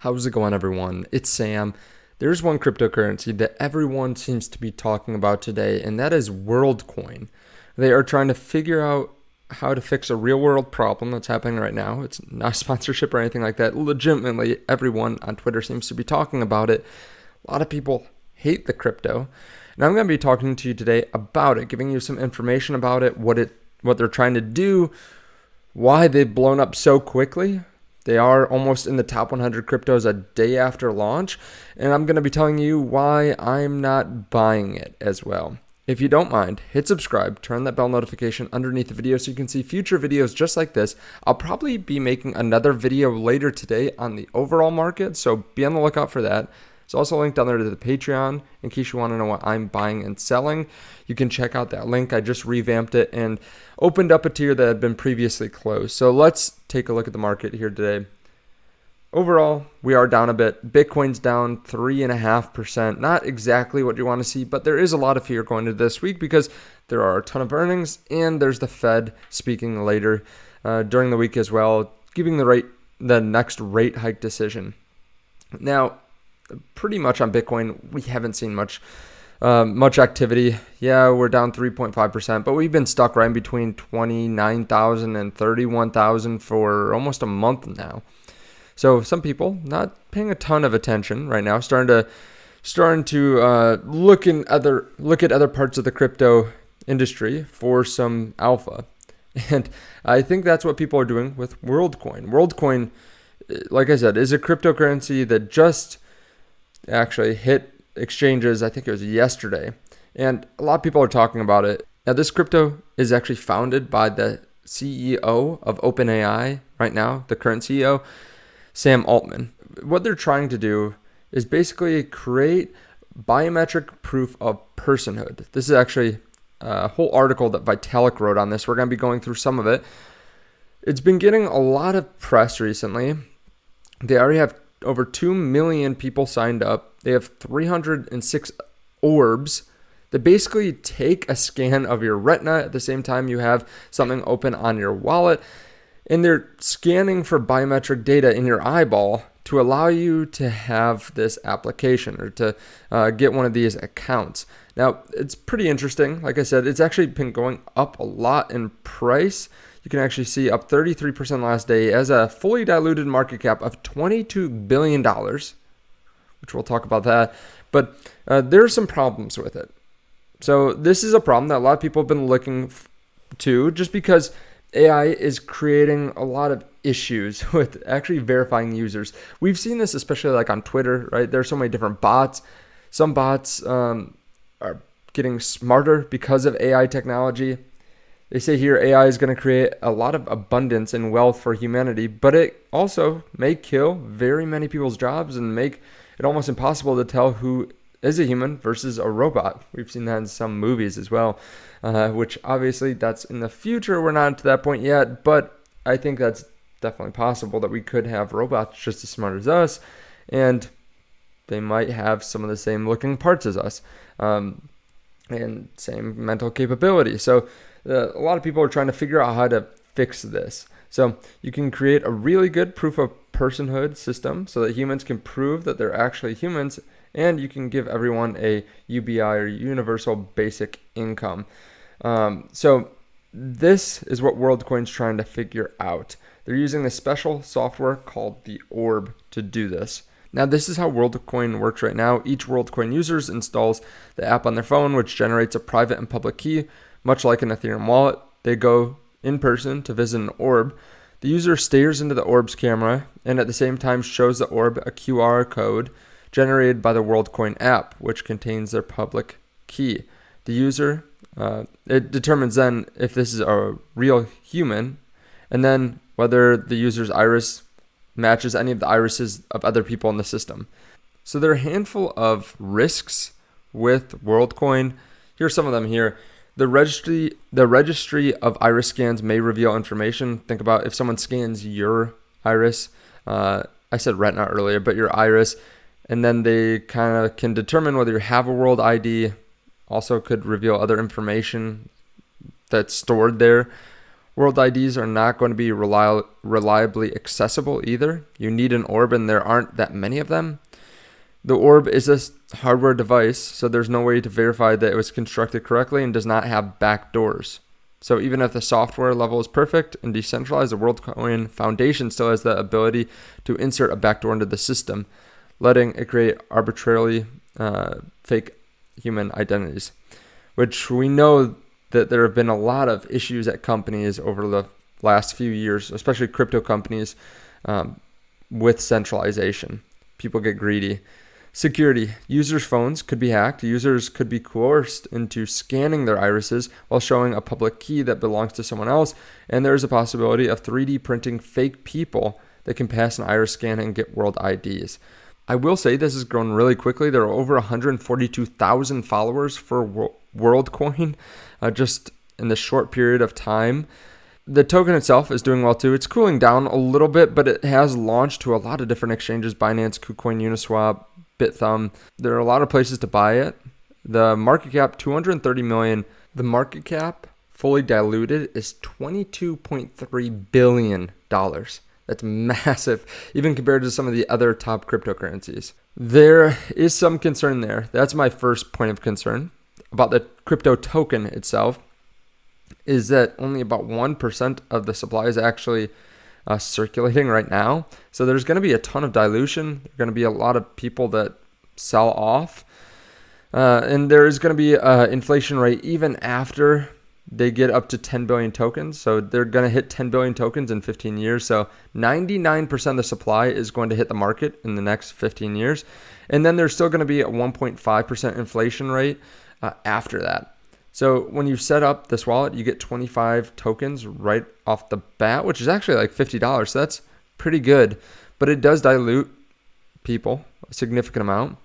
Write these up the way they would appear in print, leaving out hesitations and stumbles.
How's it going, everyone? It's Sam. There's one cryptocurrency that everyone seems to be talking about today, and that is WorldCoin. They are trying to figure out how to fix a real-world problem that's happening right now. It's not a sponsorship or anything like that. Legitimately, everyone on Twitter seems to be talking about it. A lot of people hate the crypto, and I'm going to be talking to you today about it, giving you some information about it, what they're trying to do, why they've blown up so quickly. They are almost in the top 100 cryptos a day after launch, and I'm going to be telling you why I'm not buying it as well. If you don't mind, hit subscribe, turn that bell notification underneath the video so you can see future videos just like this. I'll probably be making another video later today on the overall market, so be on the lookout for that. It's also linked down there to the Patreon in case you want to know what I'm buying and selling. You can check out that link. I just revamped it and opened up a tier that had been previously closed. So let's take a look at the market here today. Overall, we are down a bit. Bitcoin's down 3.5%. Not exactly what you want to see, but there is a lot of fear going into this week because there are a ton of earnings and there's the Fed speaking later during the week as well, giving the next rate hike decision. Now, pretty much on Bitcoin, we haven't seen much activity. Yeah, we're down 3.5%, but we've been stuck right in between 29,000 and 31,000 for almost a month now. So some people not paying a ton of attention right now, starting to look at other parts of the crypto industry for some alpha, and I think that's what people are doing with WorldCoin. WorldCoin, like I said, is a cryptocurrency that just actually hit exchanges. I think it was yesterday, and a lot of people are talking about it. Now, this crypto is actually founded by the CEO of OpenAI right now, the current CEO, Sam Altman. What they're trying to do is basically create biometric proof of personhood. This is actually a whole article that Vitalik wrote on this. We're going to be going through some of it. It's been getting a lot of press recently. They already have over 2 million people signed up. They have 306 orbs that basically take a scan of your retina at the same time you have something open on your wallet. And they're scanning for biometric data in your eyeball to allow you to have this application or to get one of these accounts. Now, it's pretty interesting. Like I said, it's actually been going up a lot in price. You can actually see up 33% last day as a fully diluted market cap of $22 billion, which we'll talk about that. But there are some problems with it. So this is a problem that a lot of people have been looking to, just because AI is creating a lot of issues with actually verifying users. We've seen this especially like on Twitter, right? There's so many different bots. Some bots are getting smarter because of AI technology. They say here AI is going to create a lot of abundance and wealth for humanity, but it also may kill very many people's jobs and make it almost impossible to tell who is a human versus a robot. We've seen that in some movies as well, which obviously that's in the future. We're not to that point yet, but I think that's definitely possible that we could have robots just as smart as us, and they might have some of the same looking parts as us and same mental capability. So a lot of people are trying to figure out how to fix this. So you can create a really good proof of personhood system so that humans can prove that they're actually humans, and you can give everyone a UBI or universal basic income. So this is what WorldCoin's trying to figure out. They're using a special software called the Orb to do this. Now, this is how WorldCoin works right now. Each WorldCoin user installs the app on their phone, which generates a private and public key. Much like an Ethereum wallet, they go in person to visit an orb. The user stares into the orb's camera and at the same time shows the orb a QR code generated by the WorldCoin app, which contains their public key. The user, it determines then if this is a real human, and then whether the user's iris matches any of the irises of other people in the system. So there are a handful of risks with WorldCoin. Here's some of them here. The registry of iris scans may reveal information. Think about if someone scans your iris. I said retina earlier, but your iris, and then they kind of can determine whether you have a world ID. Also could reveal other information that's stored there. World IDs are not going to be reliably accessible either. You need an orb, and there aren't that many of them. The orb is a hardware device, so there's no way to verify that it was constructed correctly and does not have backdoors. So even if the software level is perfect and decentralized, the WorldCoin Foundation still has the ability to insert a backdoor into the system, letting it create arbitrarily fake human identities, which we know that there have been a lot of issues at companies over the last few years, especially crypto companies, with centralization. People get greedy. Security. Users' phones could be hacked. Users could be coerced into scanning their irises while showing a public key that belongs to someone else. And there's a possibility of 3D printing fake people that can pass an iris scan and get world IDs. I will say this has grown really quickly. There are over 142,000 followers for WorldCoin just in the short period of time. The token itself is doing well too. It's cooling down a little bit, but it has launched to a lot of different exchanges: Binance, KuCoin, Uniswap, BitThumb. There are a lot of places to buy it. The market cap, 230 million. The market cap, fully diluted, is $22.3 billion. That's massive, even compared to some of the other top cryptocurrencies. There is some concern there. That's my first point of concern about the crypto token itself, is that only about 1% of the supply is actually circulating right now. So there's going to be a ton of dilution. There's going to be a lot of people that sell off. And there is going to be an inflation rate even after they get up to 10 billion tokens. So they're going to hit 10 billion tokens in 15 years. So 99% of the supply is going to hit the market in the next 15 years. And then there's still going to be a 1.5% inflation rate after that. So when you set up this wallet, you get 25 tokens right off the bat, which is actually like $50. So that's pretty good, but it does dilute people a significant amount.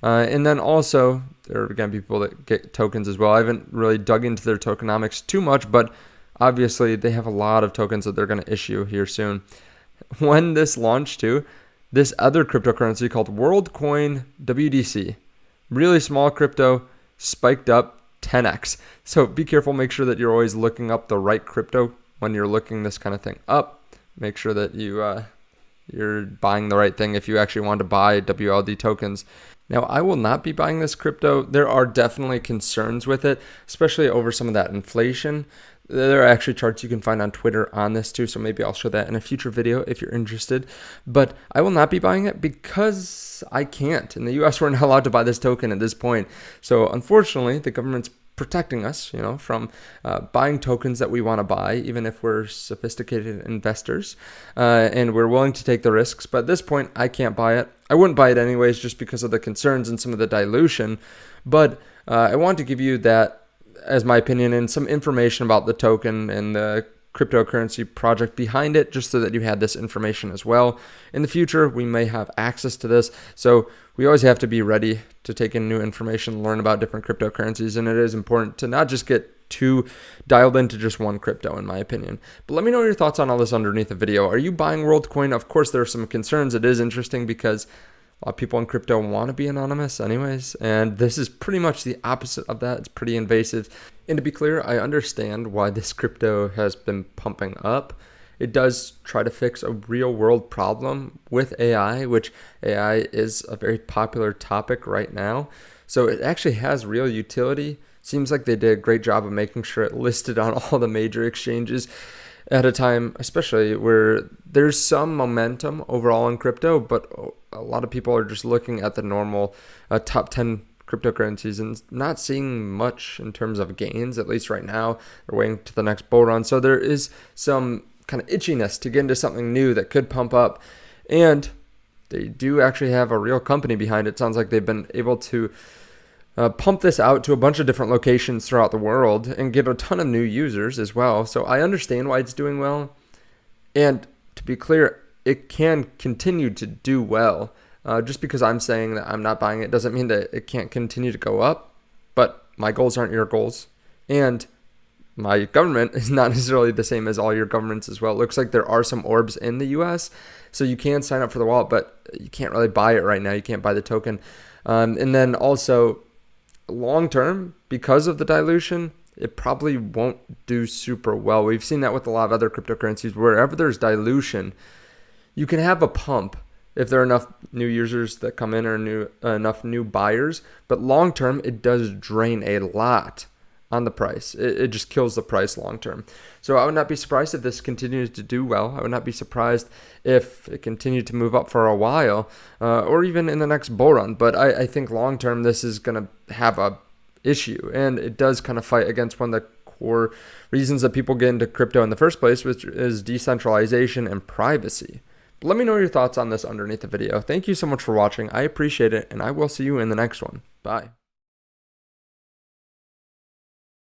And then also there are going to be people that get tokens as well. I haven't really dug into their tokenomics too much, but obviously they have a lot of tokens that they're going to issue here soon. When this launched too, this other cryptocurrency called WorldCoin WDC, really small crypto, spiked up 10x. So be careful. Make sure that you're always looking up the right crypto when you're looking this kind of thing up. Make sure that you're buying the right thing if you actually want to buy WLD tokens. Now, I will not be buying this crypto. There are definitely concerns with it, especially over some of that inflation. There are actually charts you can find on Twitter on this too, so maybe I'll show that in a future video if you're interested. But I will not be buying it because I can't. In the US, we're not allowed to buy this token at this point. So unfortunately, the government's protecting us, from buying tokens that we want to buy, even if we're sophisticated investors and we're willing to take the risks. But at this point, I can't buy it. I wouldn't buy it anyways, just because of the concerns and some of the dilution. But I want to give you that as my opinion and some information about the token and the cryptocurrency project behind it, just so that you had this information as well. In the future, we may have access to this. So we always have to be ready to take in new information, learn about different cryptocurrencies. And it is important to not just get too dialed into just one crypto, in my opinion. But let me know your thoughts on all this underneath the video. Are you buying WorldCoin? Of course, there are some concerns. It is interesting because a lot of people in crypto want to be anonymous anyways, and this is pretty much the opposite of that. It's pretty invasive. And to be clear, I understand why this crypto has been pumping up. It does try to fix a real world problem with AI, which AI is a very popular topic right now. So it actually has real utility. Seems like they did a great job of making sure it listed on all the major exchanges at a time, especially where there's some momentum overall in crypto, but a lot of people are just looking at the normal top 10 cryptocurrencies and not seeing much in terms of gains, at least right now. They're waiting to the next bull run. So there is some kind of itchiness to get into something new that could pump up. And they do actually have a real company behind it. Sounds like they've been able to pump this out to a bunch of different locations throughout the world and get a ton of new users as well. So I understand why it's doing well. And to be clear, it can continue to do well. Just because I'm saying that I'm not buying it doesn't mean that it can't continue to go up. But my goals aren't your goals. And my government is not necessarily the same as all your governments as well. It looks like there are some orbs in the US. So you can sign up for the wallet, but you can't really buy it right now. You can't buy the token. And then also long term, because of the dilution, it probably won't do super well. We've seen that with a lot of other cryptocurrencies. Wherever there's dilution, you can have a pump if there are enough new users that come in or enough new buyers. But long term, it does drain a lot on the price. It just kills the price long term. So I would not be surprised if this continues to do well. I would not be surprised if it continued to move up for a while, or even in the next bull run. But I think long term, this is going to have a issue, and it does kind of fight against one of the core reasons that people get into crypto in the first place, which is decentralization and privacy. But let me know your thoughts on this underneath the video. Thank you so much for watching. I appreciate it, and I will see you in the next one. Bye.